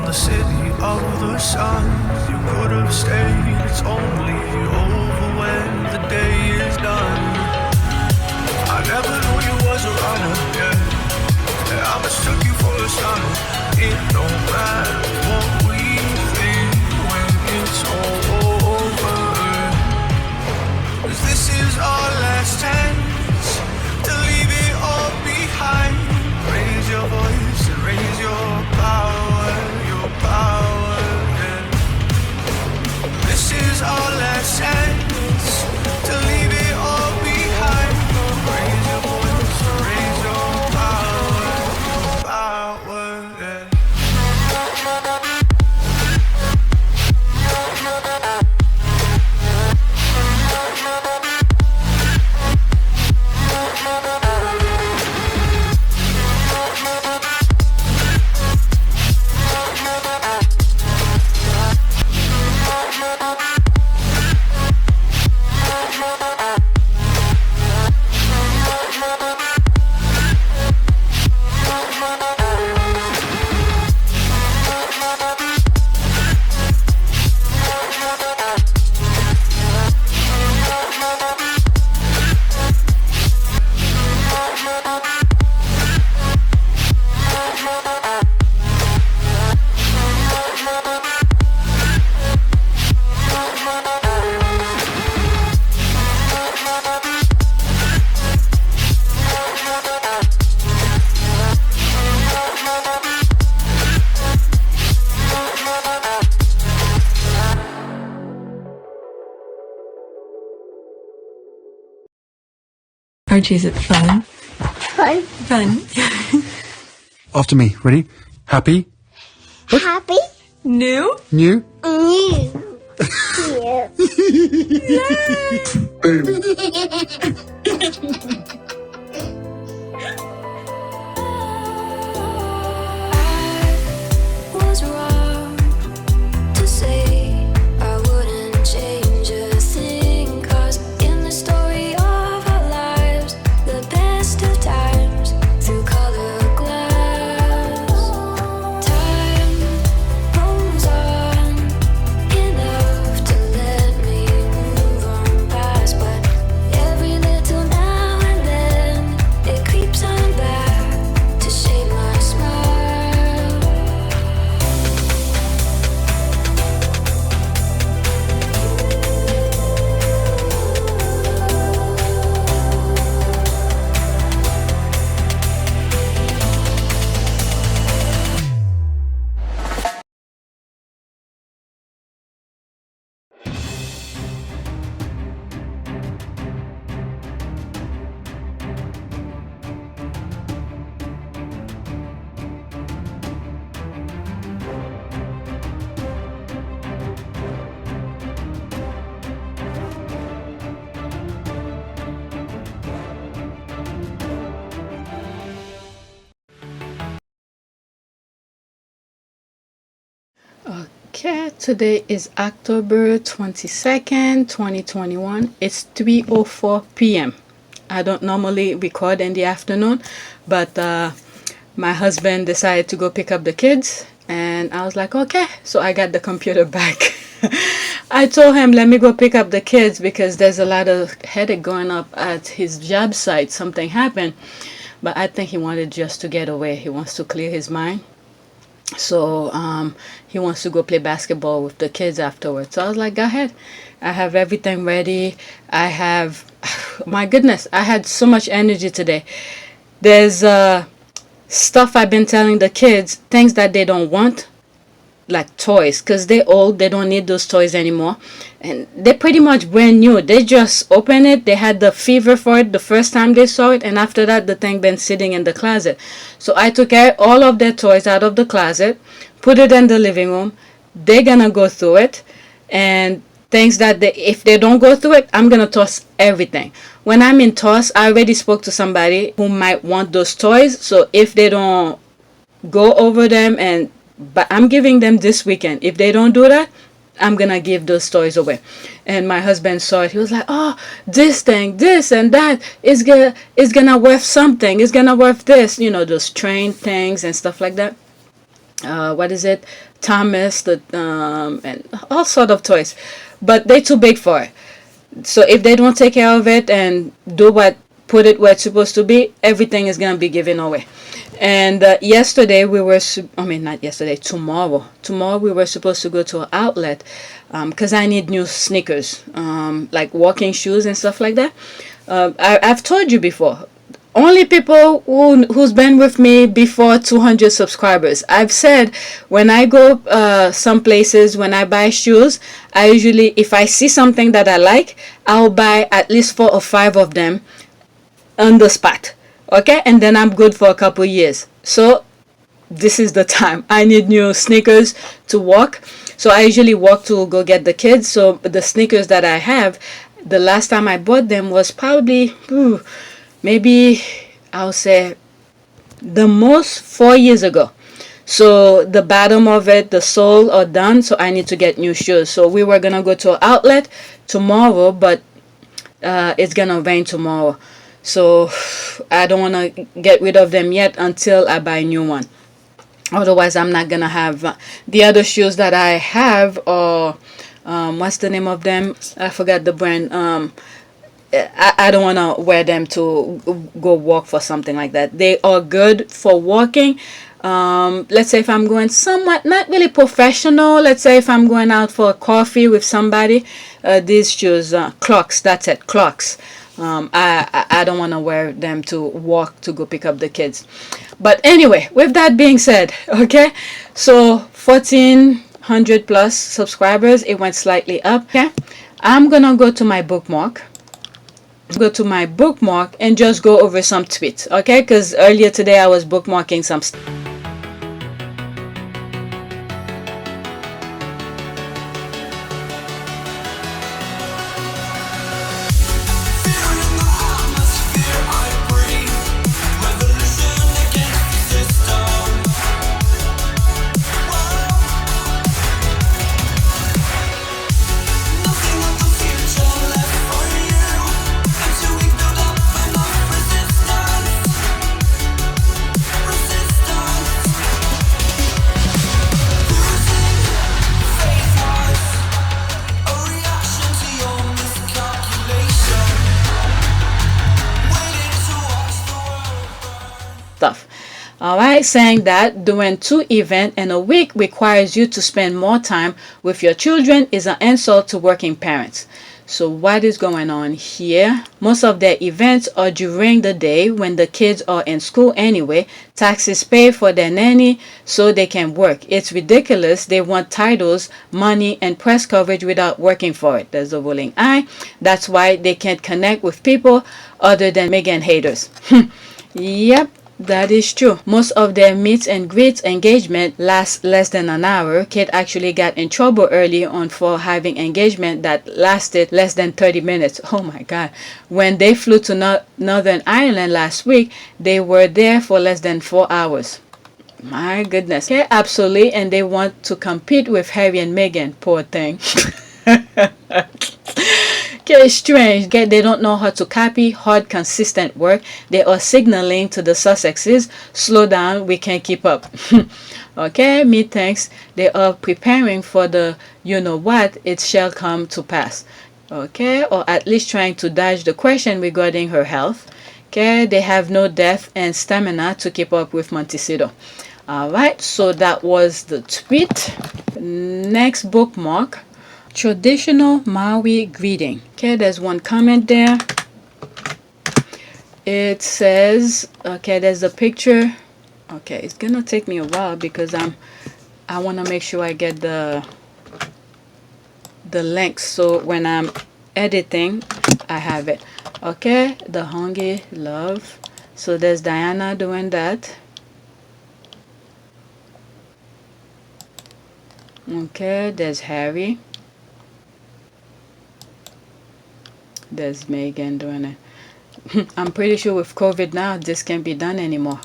the city of the sun. You could have stayed, it's only over when the day is done. I never knew you was a runner, yeah. I mistook you for a son. It don't matter what we think when it's all over. 'Cause this is our last chance to leave it all behind. Raise your voice and raise your power, yeah. This is our last chance to leave it all behind. Raise your voice and raise your power, yeah. Archie, is it fun? Fun. Fun. After me. Ready? Happy? Happy. New? New? New. Boom. Was wrong to say I wouldn't change a thing, 'cause in the story of our lives, the best of times through color glass, time rolls on enough to let me move on past, but every little now and then it creeps on back to shape my smile. Okay, today is October 22nd, 2021. It's 3:04 p.m. I don't normally record in the afternoon, but my husband decided to go pick up the kids, and I was like, okay, so I got the computer back. I told him, let me go pick up the kids because there's a lot of headache going up at his job site. Something happened, but I think he wanted just to get away. He wants to clear his mind. So he wants to go play basketball with the kids afterwards. So I was like, go ahead. I have everything ready. I have, my goodness, I had so much energy today. There's stuff I've been telling the kids, things that they don't want, like toys, because they're old, they don't need those toys anymore, and they're pretty much brand new. They just open it, they had the fever for it the first time they saw it, and after that the thing been sitting in the closet. So I took all of their toys out of the closet, put it in the living room. They're gonna go through it, and things that if they don't go through it, I'm gonna toss everything. When I'm in toss, I already spoke to somebody who might want those toys, so if they don't go over them, but I'm giving them this weekend. If they don't do that, I'm gonna give those toys away. And my husband saw it. He was like, oh, this thing, this and that is gonna worth something. It's gonna worth this, those train things and stuff like that. what is it, Thomas, the and all sort of toys, but they're too big for it. So if they don't take care of it and do what, put it where it's supposed to be, everything is gonna be given away. And yesterday we were, I mean not yesterday, tomorrow we were supposed to go to an outlet because I need new sneakers, like walking shoes and stuff like that. I've told you before, only people who's been with me before 200 subscribers. I've said when I go some places, when I buy shoes, I usually, if I see something that I like, I'll buy at least 4 or 5 of them on the spot. Okay, and then I'm good for a couple years. So this is the time. I need new sneakers to walk. So I usually walk to go get the kids. So the sneakers that I have, the last time I bought them was probably maybe I'll say the most 4 years ago. So the bottom of it, the sole are done, so I need to get new shoes. So we were gonna go to an outlet tomorrow, but it's gonna rain tomorrow, so I don't want to get rid of them yet until I buy a new one. Otherwise I'm not gonna have the other shoes that I have, or what's the name of them, I forgot the brand. I don't want to wear them to go walk for something like that. They are good for walking. Let's say if I'm going somewhat, not really professional, let's say if I'm going out for a coffee with somebody, these shoes, Crocs, that's it, Crocs. I don't want to wear them to walk to go pick up the kids. But anyway, with that being said, okay, so 1400 plus subscribers, it went slightly up. Okay, I'm gonna go to my bookmark. And just go over some tweets, okay? Because earlier today I was bookmarking some stuff. Alright, saying that doing 2 events in a week requires you to spend more time with your children is an insult to working parents. So what is going on here? Most of their events are during the day when the kids are in school anyway. Taxes pay for their nanny so they can work. It's ridiculous. They want titles, money, and press coverage without working for it. There's a rolling eye. That's why they can't connect with people other than Meghan haters. Yep. That is true. Most of their meets and greets engagement lasts less than an hour. Kate actually got in trouble early on for having engagement that lasted less than 30 minutes. Oh my God. When they flew to Northern Ireland last week, they were there for less than 4 hours. My goodness. Okay, absolutely. And they want to compete with Harry and Meghan. Poor thing. Okay, strange. Okay, they don't know how to copy hard, consistent work. They are signaling to the Sussexes, slow down, we can't keep up. Okay, methinks they are preparing for the you know what, it shall come to pass. Okay, or at least trying to dodge the question regarding her health. Okay, they have no depth and stamina to keep up with Montecito. Alright, so that was the tweet. Next bookmark. Traditional Maori greeting. Okay, there's one comment there. It says, okay, there's a picture. Okay, it's gonna take me a while because I want to make sure I get the links, so when I'm editing I have it. Okay, the hongi love. So there's Diana doing that. Okay, there's Harry. There's Meghan doing it. I'm pretty sure with COVID now, this can't be done anymore.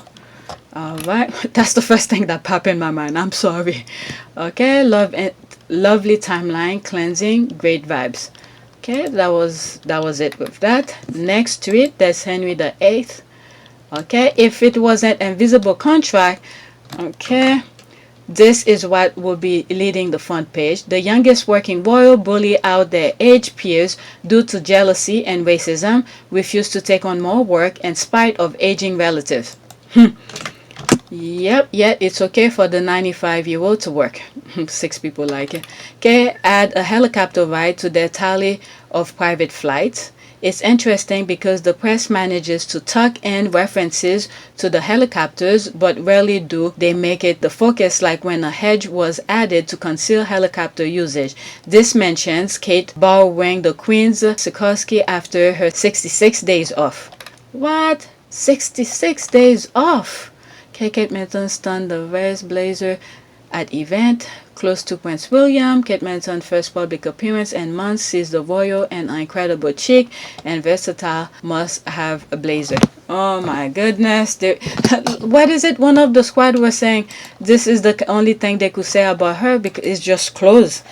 Alright, that's the first thing that popped in my mind. I'm sorry. Okay, lovely timeline, cleansing, great vibes. Okay, that was it with that. Next tweet, there's Henry the 8th. Okay, if it was an invisible contract, okay, This is what will be leading the front page. The youngest working royal bully out their age peers due to jealousy and racism, refused to take on more work in spite of aging relatives. Yep, yet it's okay for the 95-year-old to work. 6 people like it. Okay, add a helicopter ride to their tally of private flights. It's interesting because the press manages to tuck in references to the helicopters, but rarely do they make it the focus, like when a hedge was added to conceal helicopter usage. This mentions Kate borrowing the Queen's Sikorsky after her 66 days off. What? 66 days off? Kate Middleton stunned the race blazer at event close to Prince William. Kate Middleton's first public appearance in months sees the royal and incredible chic and versatile must have a blazer. Oh my goodness. What is it? One of the squad was saying this is the only thing they could say about her because it's just clothes.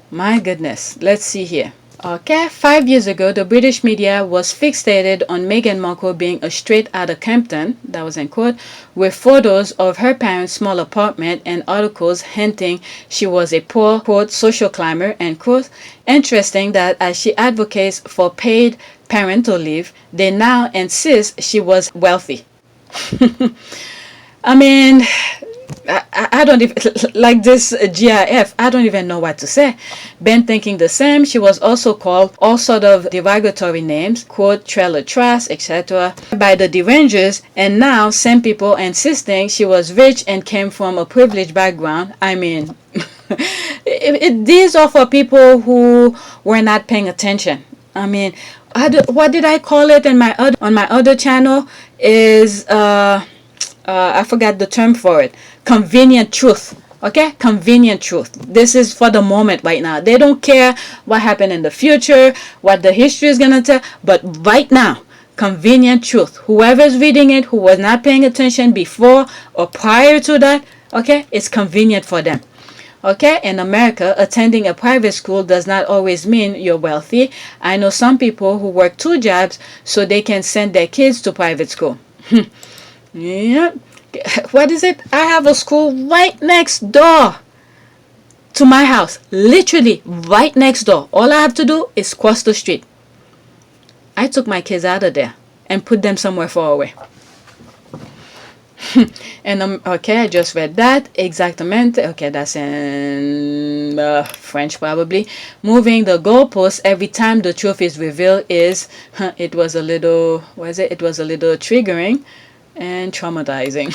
My goodness. Let's see here. Okay, 5 years ago, the British media was fixated on Meghan Markle being a straight outta Compton, that was in quote, with photos of her parents' small apartment and articles hinting she was a poor, quote, social climber, end quote. Interesting that as she advocates for paid parental leave, they now insist she was wealthy. I mean, I don't even like this GIF. I don't even know what to say. Ben thinking the same. She was also called all sort of derogatory names, quote, trailer trash, etc. by the derangers, and now same people insisting she was rich and came from a privileged background. I mean, these are for people who were not paying attention. I mean, what did I call it in on my other channel is I forgot the term for it. Convenient truth. Okay? Convenient truth. This is for the moment right now. They don't care what happened in the future, what the history is going to tell. But right now, convenient truth. Whoever's reading it, who was not paying attention before or prior to that, okay? It's convenient for them. Okay, in America, attending a private school does not always mean you're wealthy. I know some people who work 2 jobs so they can send their kids to private school. Yeah. What is it? I have a school right next door to my house. Literally right next door. All I have to do is cross the street. I took my kids out of there and put them somewhere far away. And okay, I just read that. Exactamente. Okay, that's in French probably. Moving the goalposts every time the truth is revealed is, it was a little, it was a little triggering and traumatizing.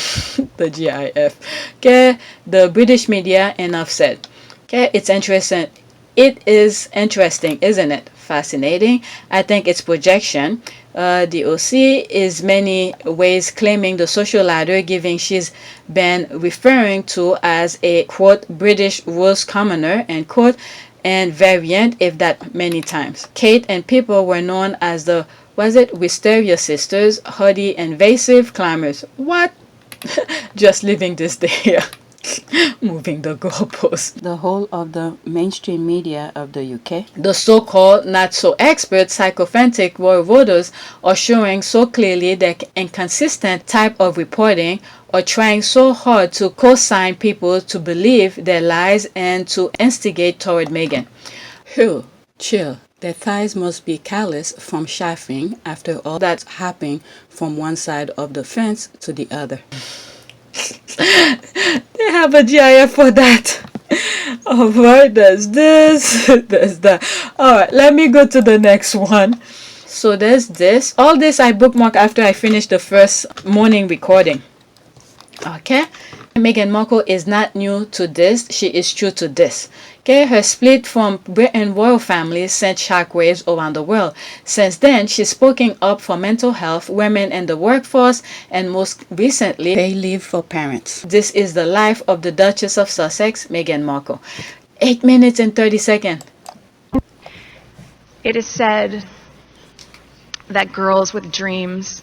The GIF. Okay, the British media, enough said. Okay, it's interesting. It is interesting, isn't it? Fascinating. I think it's projection. The OC is many ways claiming the social ladder, giving she's been referring to as a quote British Rose commoner end quote and variant, if that many times. Kate and people were known as the Wisteria sisters, hardy invasive climbers. What? Just living this day here. Moving the goalposts. The whole of the mainstream media of the UK, the so-called not so expert sycophantic royal voters are showing so clearly their inconsistent type of reporting, or trying so hard to co-sign people to believe their lies and to instigate toward Meghan. Whew, chill. Their thighs must be callous from chafing after all that's happening from one side of the fence to the other. They have a GIF for that. Alright, there's this, there's that. Alright, let me go to the next one. So there's this. All this I bookmark after I finish the first morning recording. Okay? Meghan Markle is not new to this. She is true to this. Okay, her split from Britain royal family sent shockwaves around the world. Since then, she's spoken up for mental health, women in the workforce, and most recently, pay leave for parents. This is the life of the Duchess of Sussex, Meghan Markle. 8 minutes and 30 seconds. It is said that girls with dreams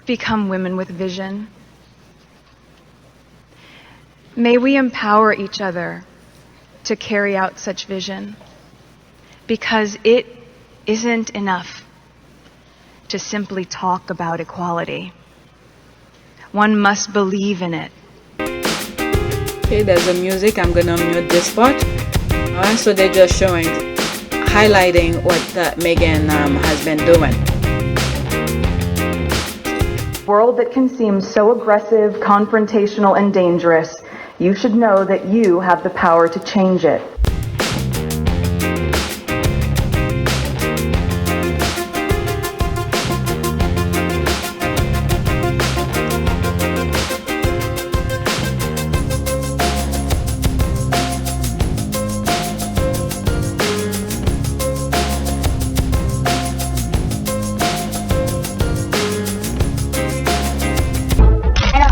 become women with vision. May we empower each other to carry out such vision, because it isn't enough to simply talk about equality. One must believe in it. Okay, there's the music. I'm gonna mute this part. Alright, so they're just showing, highlighting what Meghan has been doing. World that can seem so aggressive, confrontational, and dangerous, you should know that you have the power to change it.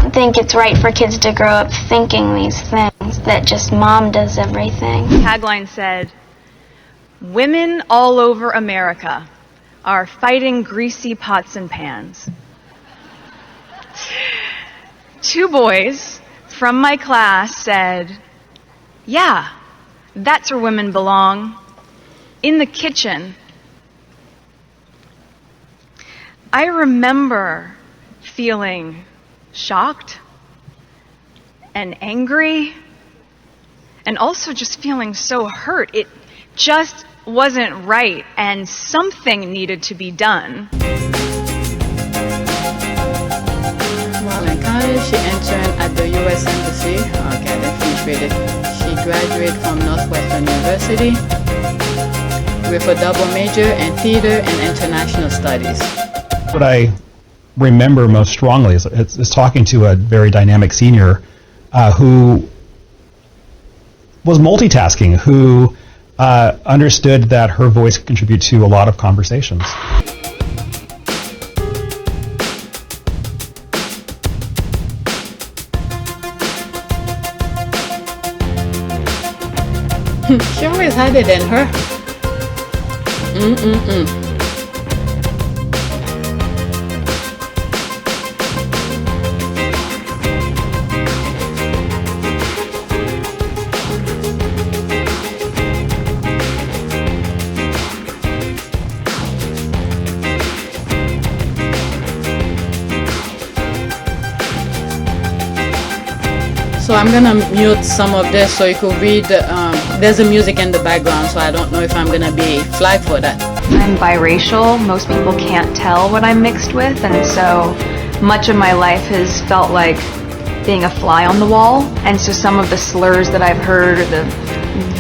I think it's right for kids to grow up thinking these things, that just mom does everything. Tagline said, "Women all over America are fighting greasy pots and pans." 2 boys from my class said, "Yeah, that's where women belong, in the kitchen." I remember feeling shocked and angry and also just feeling so hurt. It just wasn't right and something needed to be done. While in college, she interned at the U.S. Embassy. Okay, then finish with it. She graduated from Northwestern University with a double major in theater and international studies. What I remember most strongly is talking to a very dynamic senior who was multitasking, who understood that her voice could contribute to a lot of conversations. She always had it in her. So I'm gonna mute some of this so you could read. There's a music in the background, so I don't know if I'm gonna be flagged for that. I'm biracial. Most people can't tell what I'm mixed with, and so much of my life has felt like being a fly on the wall. And so some of the slurs that I've heard, or the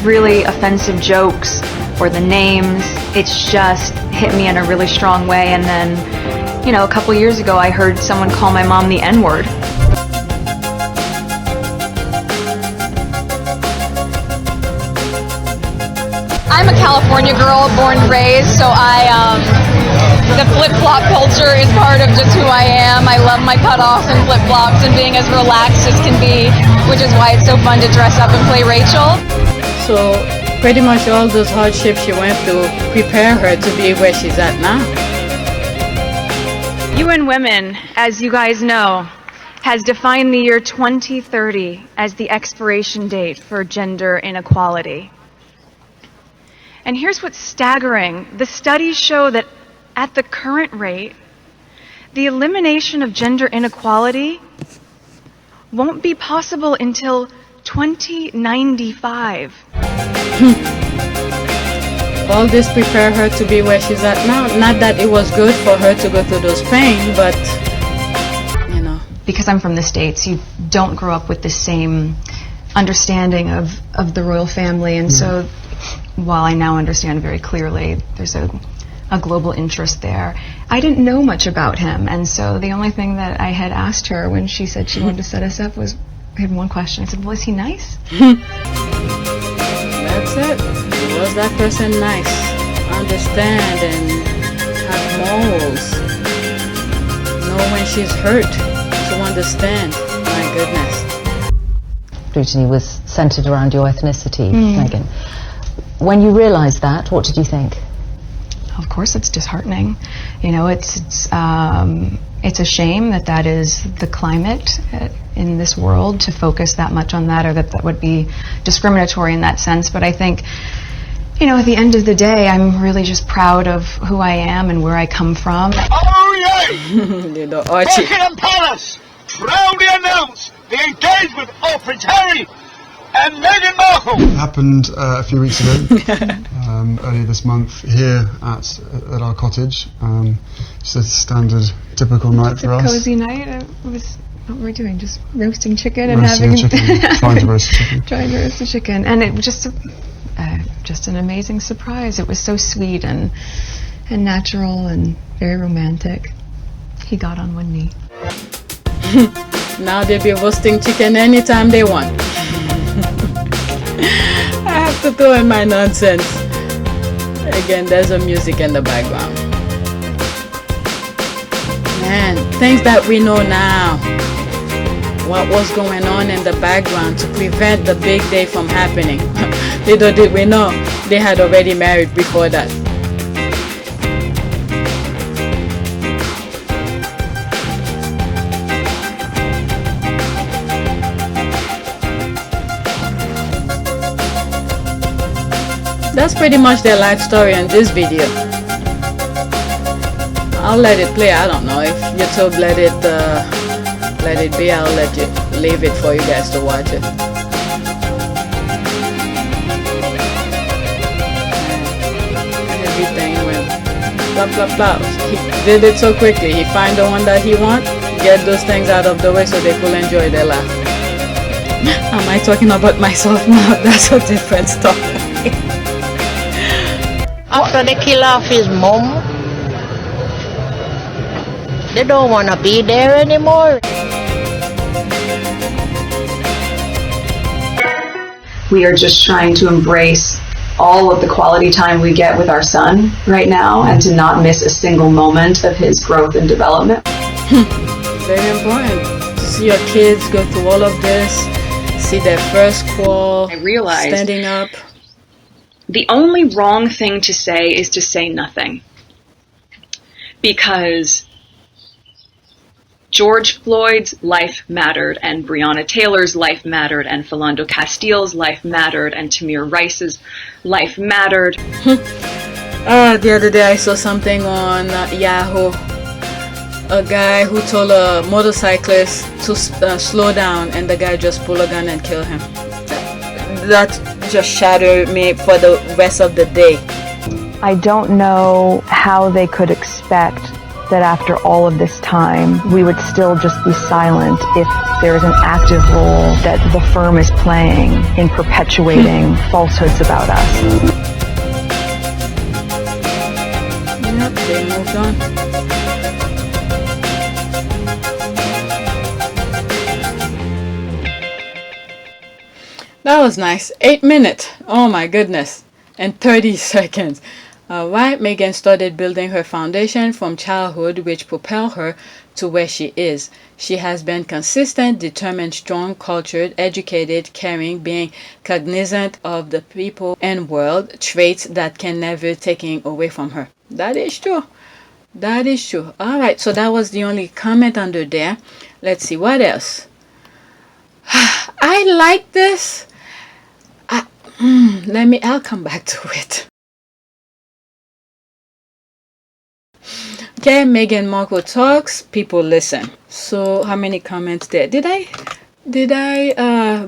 really offensive jokes, or the names, it's just hit me in a really strong way. And then, you know, a couple years ago, I heard someone call my mom the N-word. I'm a California girl, born and raised, so the flip-flop culture is part of just who I am. I love my cutoffs and flip-flops and being as relaxed as can be, which is why it's so fun to dress up and play Rachel. So pretty much all those hardships she went through prepare her to be where she's at now. UN Women, as you guys know, has defined the year 2030 as the expiration date for gender inequality. And here's what's staggering. The studies show that at the current rate, the elimination of gender inequality won't be possible until 2095. All this prepare her to be where she's at now. Not that it was good for her to go through those pain, but you know. Because I'm from the States, you don't grow up with the same understanding of the royal family, and so while I now understand very clearly there's a global interest there, I didn't know much about him. And so the only thing that I had asked her when she said she wanted to set us up was, I had one question. I said, well, is he nice? That's it. Was that person nice? Understand and have morals. Know when she's hurt, to understand. My goodness. Scrutiny was centered around your ethnicity, Meghan. When you realized that, what did you think? Of course, it's disheartening. You know, it's a shame that is the climate in this world, to focus that much on that, or that would be discriminatory in that sense. But I think, you know, at the end of the day, I'm really just proud of who I am and where I come from. Oh, yay! Buckingham Palace proudly announce the engagement of Prince Harry and Meghan Markle. It happened a few weeks ago, earlier this month, here at our cottage. Just a standard, typical night for us. Cozy night. What were we doing? Just roasting chicken and Roasting having a chicken. Trying to roast a chicken. trying to roast a chicken, and it was just an amazing surprise. It was so sweet and natural and very romantic. He got on one knee. Now they'll be roasting chicken anytime they want. I have to throw in my nonsense. Again, there's a music in the background. Man, things that we know now. What was going on in the background to prevent the big day from happening. Little did we know, they had already married before that. That's pretty much their life story in this video. I'll let it play. I don't know if YouTube let it be. I'll let you leave it for you guys to watch it. Everything went blah blah blah. He did it so quickly. He find the one that he want, get those things out of the way so they could enjoy their life. Am I talking about myself now? That's a different story. After they kill off his mom, they don't want to be there anymore. We are just trying to embrace all of the quality time we get with our son right now and to not miss a single moment of his growth and development. Very important to see your kids go through all of this, see their first call, I realized standing up. the only wrong thing to say is to say nothing. Because George Floyd's life mattered, and Breonna Taylor's life mattered, and Philando Castile's life mattered, and Tamir Rice's life mattered. The other day I saw something on Yahoo. A guy who told a motorcyclist to slow down, and the guy just pulled a gun and killed him. That just shattered me for the rest of the day. I don't know how they could expect that after all of this time, we would still just be silent if there is an active role that the firm is playing in perpetuating falsehoods about us. Yep, they moved on. That was nice. 8 minutes. Oh my goodness. And 30 seconds. Alright, Meghan started building her foundation from childhood, which propelled her to where she is. She has been consistent, determined, strong, cultured, educated, caring, being cognizant of the people and world, traits that can never be taken away from her. That is true. That is true. Alright, so that was the only comment under there. Let's see, what else? I like this. I'll come back to it. Okay, Meghan Markle talks, people listen. So how many comments there? Did I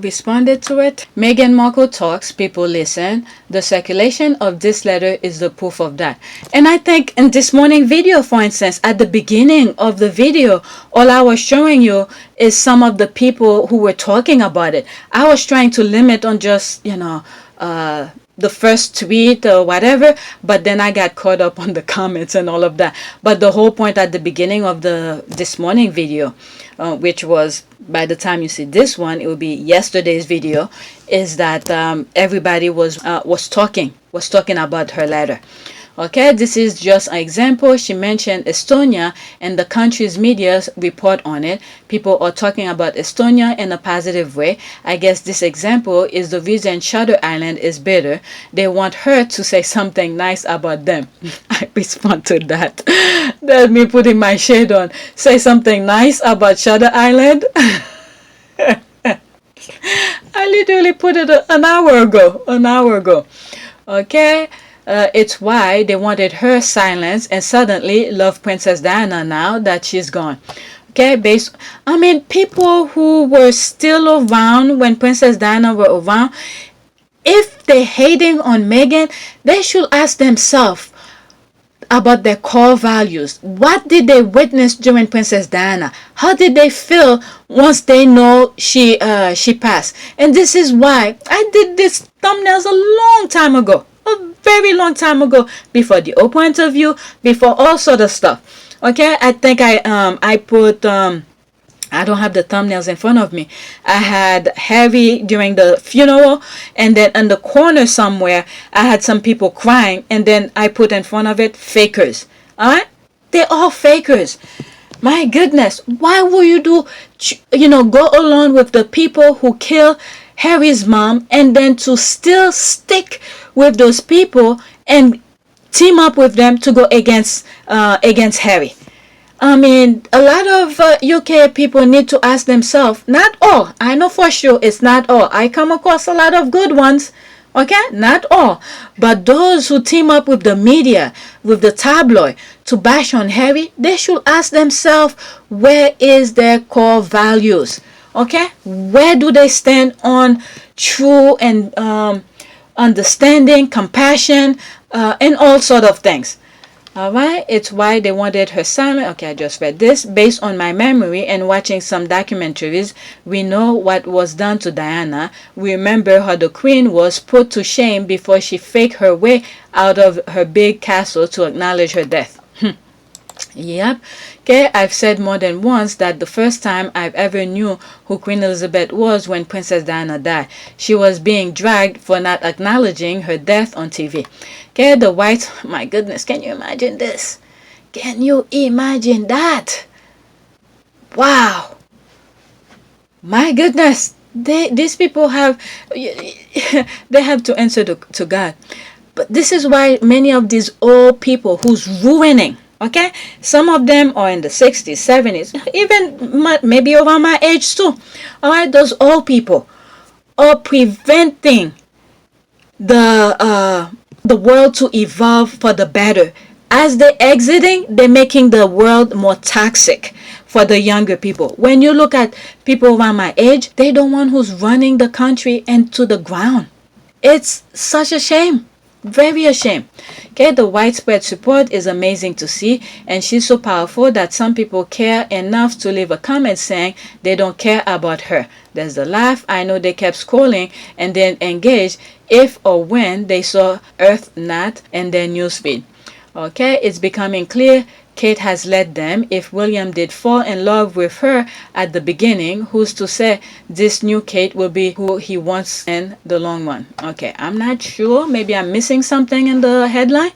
responded to it? Meghan Markle talks, people listen. The circulation of this letter is the proof of that. And I think in this morning video, for instance, at the beginning of the video, all I was showing you is some of the people who were talking about it. I was trying to limit on just, the first tweet or whatever, but then I got caught up on the comments and all of that. But the whole point at the beginning of this morning video, which was, by the time you see this one, it will be yesterday's video, is that everybody was talking about her letter. Okay, this is just an example. She mentioned Estonia, and the country's media report on it. People are talking about Estonia in a positive way. I guess this example is the reason Shutter Island is bitter. They want her to say something nice about them. I respond to that. That's me putting my shade on. Say something nice about Shutter Island. I literally put it an hour ago. Okay. It's why they wanted her silenced and suddenly love Princess Diana now that she's gone. Okay, people who were still around when Princess Diana were around, if they're hating on Meghan, they should ask themselves about their core values. What did they witness during Princess Diana? How did they feel once they know she passed? And this is why I did this thumbnails a long time ago, a very long time ago, before the Oprah interview, before all sort of stuff. Okay, I think I put I don't have the thumbnails in front of me. I had Harry during the funeral, and then in the corner somewhere, I had some people crying, and then I put in front of it, fakers. Alright? They're all fakers. My goodness, why would you go along with the people who kill Harry's mom, and then to still stick with those people and team up with them to go against Harry? A lot of UK people need to ask themselves, not all, I know for sure it's not all. I come across a lot of good ones, okay? Not all. But those who team up with the media, with the tabloid, to bash on Harry, they should ask themselves, where is their core values? Okay? Where do they stand on true and understanding, compassion, and all sort of things? Alright, it's why they wanted her silent. Okay, I just read this. Based on my memory and watching some documentaries, we know what was done to Diana. We remember how the queen was put to shame before she faked her way out of her big castle to acknowledge her death. Yep. Okay, I've said more than once that the first time I've ever knew who Queen Elizabeth was when Princess Diana died. She was being dragged for not acknowledging her death on TV. Okay, the whites, my goodness, can you imagine this? Can you imagine that? Wow. My goodness. These people have, they have to answer to God. But this is why many of these old people who's ruining, okay, some of them are in the 60s, 70s, even maybe around my age too. All right, those old people are preventing the world to evolve for the better. As they're exiting, they're making the world more toxic for the younger people. When you look at people around my age, they're the one who's running the country into the ground. It's such a shame. Very ashamed. Okay, the widespread support is amazing to see, and she's so powerful that some people care enough to leave a comment saying they don't care about her. There's the laugh. I know they kept scrolling and then engaged if or when they saw Earth Nat in their newsfeed. Okay, it's becoming clear Kate has led them. If William did fall in love with her at the beginning, who's to say this new Kate will be who he wants in the long run? Okay, I'm not sure. Maybe I'm missing something in the headline.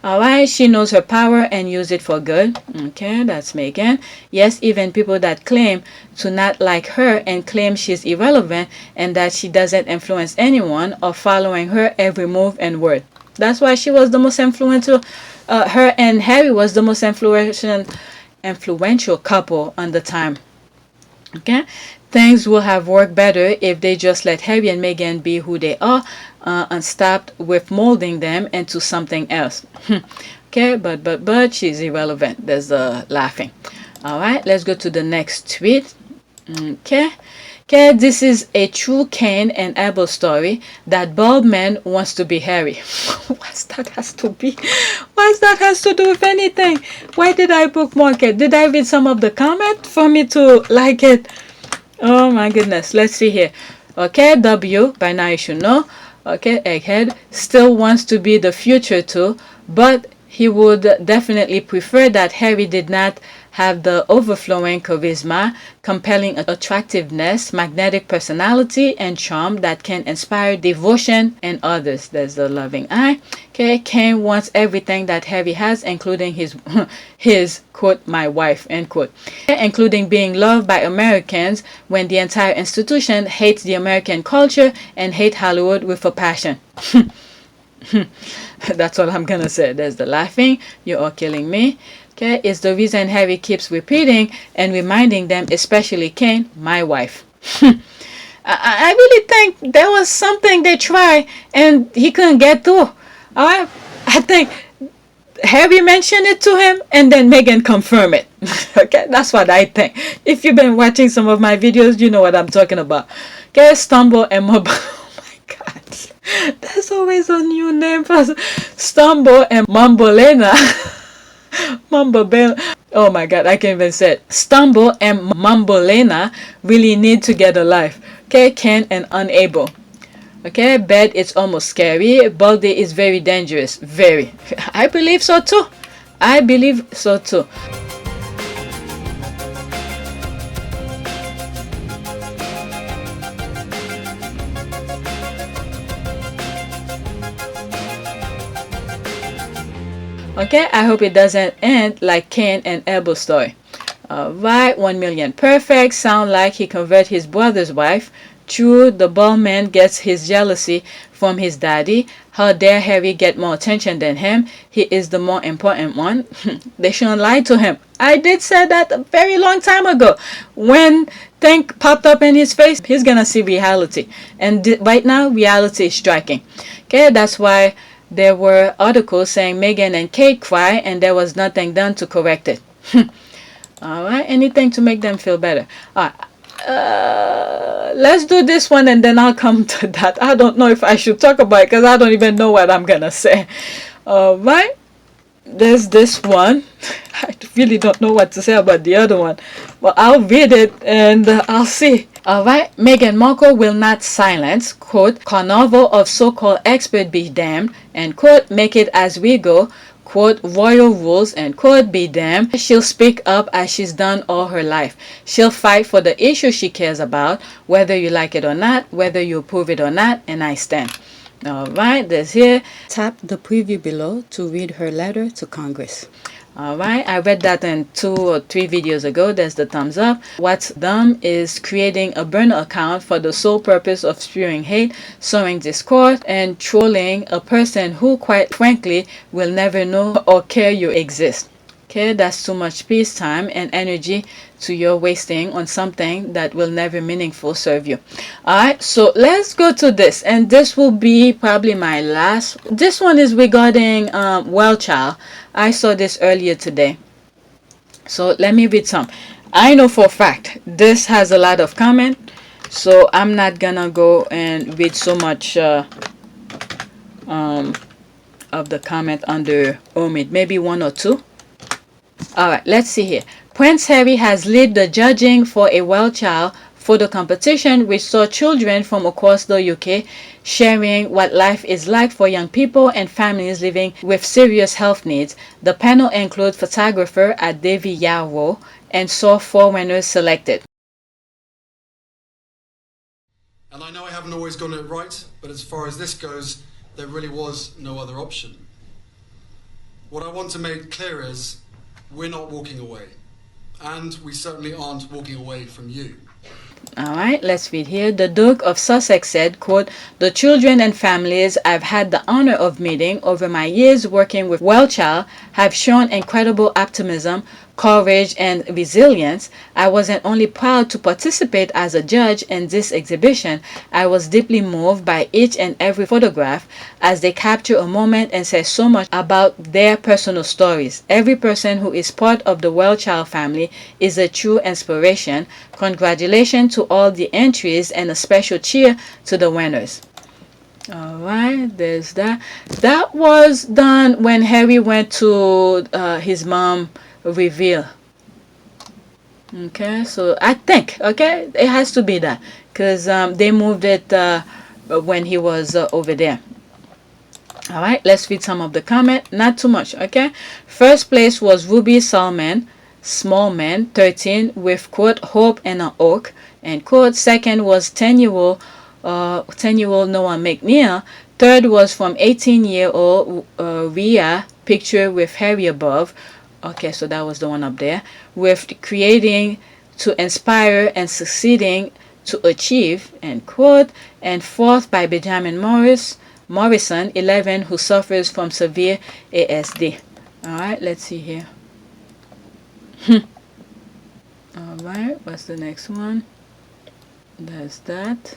Alright, she knows her power and use it for good. Okay, that's Meghan. Yes, even people that claim to not like her and claim she's irrelevant and that she doesn't influence anyone are following her every move and word. That's why she was the most influential. Her and Harry was the most influential couple on the time. Okay, things will have worked better if they just let Harry and Meghan be who they are and stopped with molding them into something else. Okay, but she's irrelevant. There's the laughing. All right, let's go to the next tweet. Okay, this is a true Cain and Abel story. That bald man wants to be Harry. What's that has to be? What's that has to do with anything? Why did I bookmark it? Did I read some of the comment for me to like it? Oh my goodness. Let's see here. Okay, W, by now you should know. Okay, Egghead still wants to be the future too, but he would definitely prefer that Harry did not have the overflowing charisma, compelling attractiveness, magnetic personality, and charm that can inspire devotion in others. There's the loving eye. Okay, Cain wants everything that Harry has, including his quote, my wife, end quote, including being loved by Americans when the entire institution hates the American culture and hate Hollywood with a passion. That's all I'm gonna say. There's the laughing. You're all killing me. Okay, it's the reason Harry keeps repeating and reminding them, especially Cain, my wife. I really think there was something they tried and he couldn't get through. I think Harry mentioned it to him and then Meghan confirmed it. Okay, that's what I think. If you've been watching some of my videos, you know what I'm talking about. Okay, Stumble and Mumble. Oh my God, there's always a new name for Stumble and Mumbolena. Mumble. Oh my God, I can't even say it. Stumble and Mumbolena really need to get a life. Okay, Cain and Unable. Okay, bad, it's almost scary. Baldy is very dangerous. Very. I believe so too. I believe so too. Okay, I hope it doesn't end like Cain and Abel story. Alright, 1 million perfect. Sound like he convert his brother's wife. True, the bald man gets his jealousy from his daddy. How dare Harry get more attention than him? He is the more important one. They shouldn't lie to him. I did say that a very long time ago. When thing popped up in his face, he's gonna see reality. And right now, reality is striking. Okay, that's why there were articles saying Meghan and Kate cry and there was nothing done to correct it. Alright, anything to make them feel better. Alright, let's do this one and then I'll come to that. I don't know if I should talk about it because I don't even know what I'm gonna say. Alright, there's this one. I really don't know what to say about the other one. Well, I'll read it and I'll see. Alright, Meghan Markle will not silence, quote, carnival of so-called expert be damned, and quote, make it as we go, quote, royal rules, and quote, be damned. She'll speak up as she's done all her life. She'll fight for the issue she cares about, whether you like it or not, whether you approve it or not, and I stand. Alright, there's here. Tap the preview below to read her letter to Congress. Alright, I read that in 2 or 3 videos ago. There's the thumbs up. What's dumb is creating a burner account for the sole purpose of spewing hate, sowing discord, and trolling a person who, quite frankly, will never know or care you exist. Okay, that's too much peace time and energy to your wasting on something that will never meaningful serve you. Alright, so let's go to this, and this will be probably my last. This one is regarding well child. I saw this earlier today, so let me read some. I know for a fact this has a lot of comment, so I'm not gonna go and read so much of the comment under Omid, maybe 1 or 2. Alright, let's see here. Prince Harry has led the judging for a well child photo competition which saw children from across the UK sharing what life is like for young people and families living with serious health needs. The panel includes photographer at Davy Yarrow and saw 4 winners selected. And I know I haven't always gotten it right, but as far as this goes, there really was no other option. What I want to make clear is we're not walking away, and we certainly aren't walking away from you. Alright, let's read here. The Duke of Sussex said, quote, the children and families I've had the honor of meeting over my years working with Well Child have shown incredible optimism, courage, and resilience. I wasn't only proud to participate as a judge in this exhibition, I was deeply moved by each and every photograph as they capture a moment and say so much about their personal stories. Every person who is part of the Well Child family is a true inspiration. Congratulations to all the entries and a special cheer to the winners. Alright, there's that. That was done when Harry went to his mom reveal. Okay, so I think, okay, it has to be that because they moved it when he was over there. Alright, let's read some of the comment. Not too much, okay. First place was Ruby Salman Smallman 13 with quote hope and an oak and quote. Second was 10-year-old Noah McNeil. Third was from 18-year-old Ria, picture with Harry above. Okay, so that was the one up there. With creating to inspire and succeeding to achieve, end quote. And fourth by Benjamin Morrison, 11, who suffers from severe ASD. Alright, let's see here. Alright, what's the next one? There's that.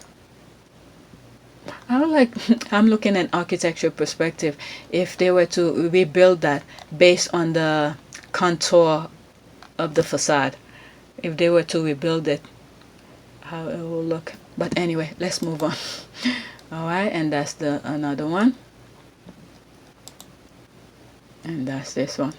I'm looking at architecture perspective. If they were to rebuild that based on the contour of the facade. If they were to rebuild it, how it will look. But anyway, let's move on. All right, and that's the another one, and that's this one.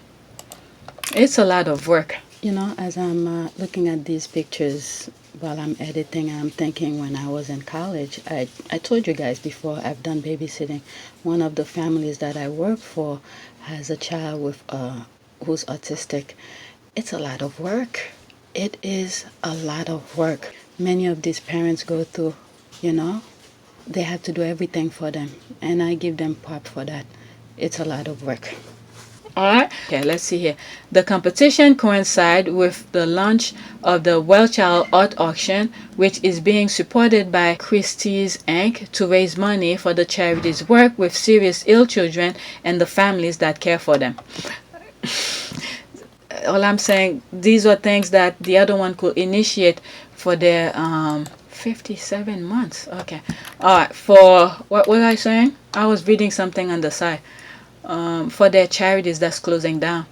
It's a lot of work. You know, as I'm looking at these pictures while I'm editing, I'm thinking when I was in college, I told you guys before, I've done babysitting. One of the families that I work for has a child with who's autistic. It's a lot of work. It is a lot of work. Many of these parents go through, you know, they have to do everything for them, and I give them props for that. It's a lot of work. Alright, okay, let's see here. The competition coincides with the launch of the Well Child Art Auction, which is being supported by Christie's Inc. to raise money for the charity's work with serious ill children and the families that care for them. All I'm saying, these are things that the other one could initiate for their 57 months. Okay. Alright, for what was I saying? I was reading something on the side. For their charities that's closing down.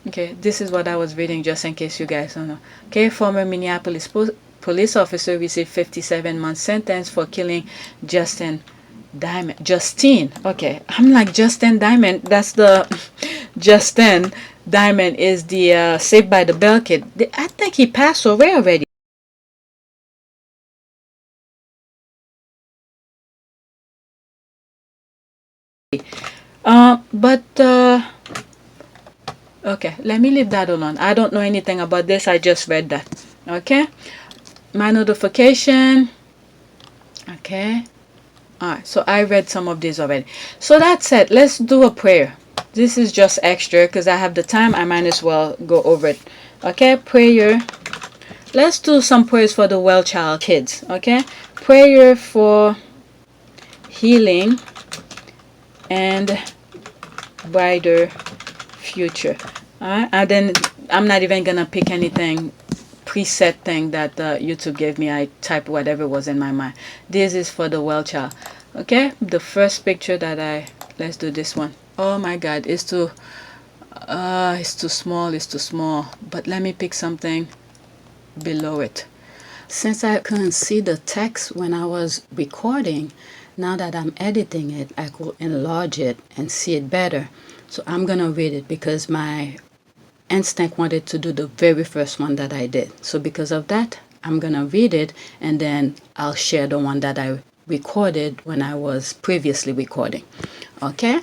Okay, this is what I was reading just in case you guys don't know. Okay, former Minneapolis police officer received 57-month sentence for killing Justine Diamond. Justine. Okay, I'm like Justine Diamond. That's the Justine Diamond is the Saved by the Bell kid. I think he passed away already. Okay, let me leave that alone. I don't know anything about this. I just read that. Okay, my notification. Okay, alright, so I read some of these already. So that's it. Let's do a prayer. This is just extra because I have the time. I might as well go over it. Okay, prayer. Let's do some prayers for the well child kids. Okay, prayer for healing and brighter future. Alright, and then I'm not even gonna pick anything preset thing that YouTube gave me. I typed whatever was in my mind. This is for the well child. Okay, the first picture that let's do this one. Oh my god, it's too small, it's too small. But let me pick something below it. Since I couldn't see the text when I was recording, now that I'm editing it, I could enlarge it and see it better. So I'm gonna read it because my instinct wanted to do the very first one that I did. So because of that, I'm gonna read it and then I'll share the one that I recorded when I was previously recording. Okay?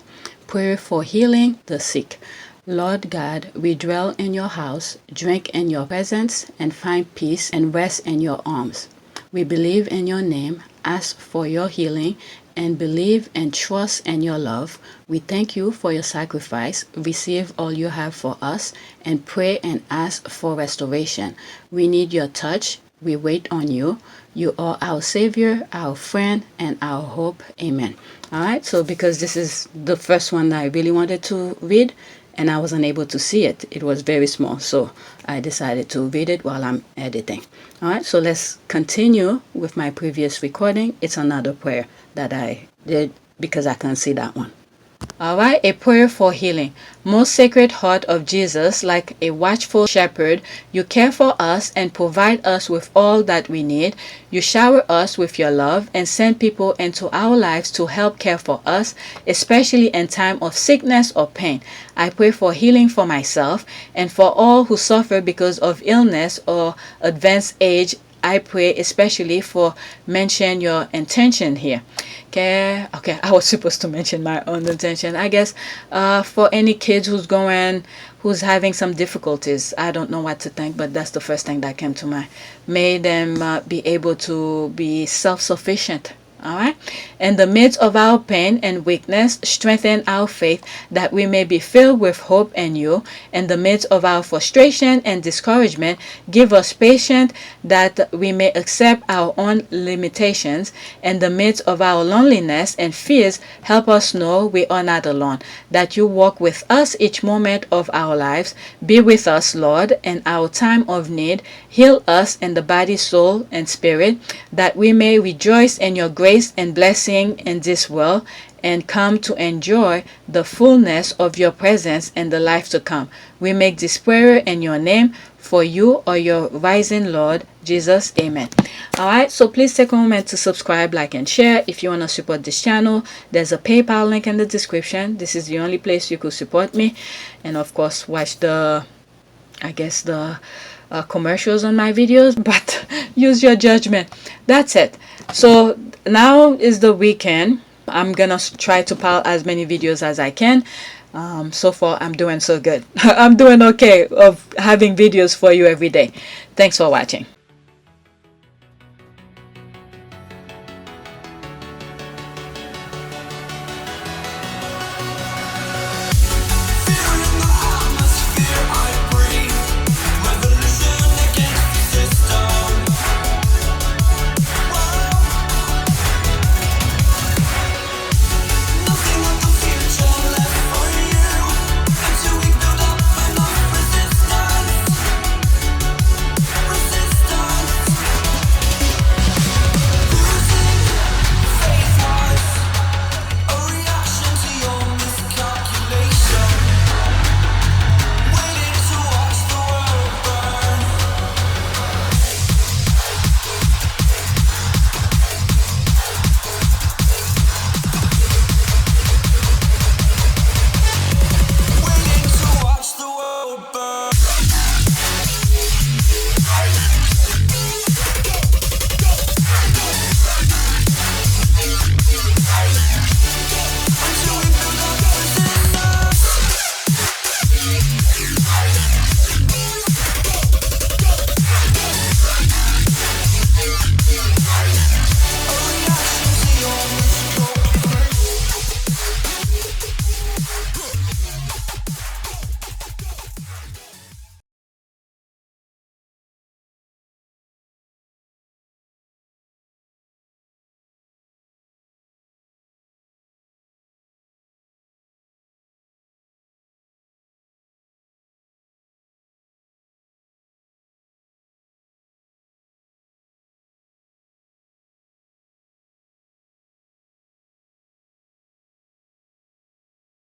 Prayer for healing the sick. Lord God, we dwell in your house, drink in your presence, and find peace and rest in your arms. We believe in your name, ask for your healing, and believe and trust in your love. We thank you for your sacrifice, receive all you have for us, and pray and ask for restoration. We need your touch. We wait on you. You are our Savior, our friend, and our hope. Amen. All right, so because this is the first one that I really wanted to read, and I wasn't able to see it. It was very small, so I decided to read it while I'm editing. All right, so let's continue with my previous recording. It's another prayer that I did because I can't see that one. All right, a prayer for healing. Most Sacred Heart of Jesus, like a watchful shepherd, you care for us and provide us with all that we need. You shower us with your love and send people into our lives to help care for us, especially in time of sickness or pain. I pray for healing for myself and for all who suffer because of illness or advanced age. I pray especially for mention your intention here. Okay, I was supposed to mention my own intention. I guess for any kids who's having some difficulties, I don't know what to think, but that's the first thing that came to mind. May them be able to be self-sufficient. All right. In the midst of our pain and weakness, strengthen our faith that we may be filled with hope in you. In the midst of our frustration and discouragement, give us patience that we may accept our own limitations. In the midst of our loneliness and fears, help us know we are not alone, that you walk with us each moment of our lives. Be with us, Lord, in our time of need. Heal us in the body, soul, and spirit, that we may rejoice in your grace and blessing in this world and come to enjoy the fullness of your presence in the life to come. We make this prayer in your name for you or your rising Lord Jesus. Amen. Alright, so please take a moment to subscribe, like, and share. If you want to support this channel, there's a PayPal link in the description. This is the only place you could support me. And of course, watch the commercials on my videos, but use your judgment. That's it. So now is the weekend. I'm gonna try to pile as many videos as I can. So far I'm doing so good. I'm doing okay of having videos for you every day. Thanks for watching.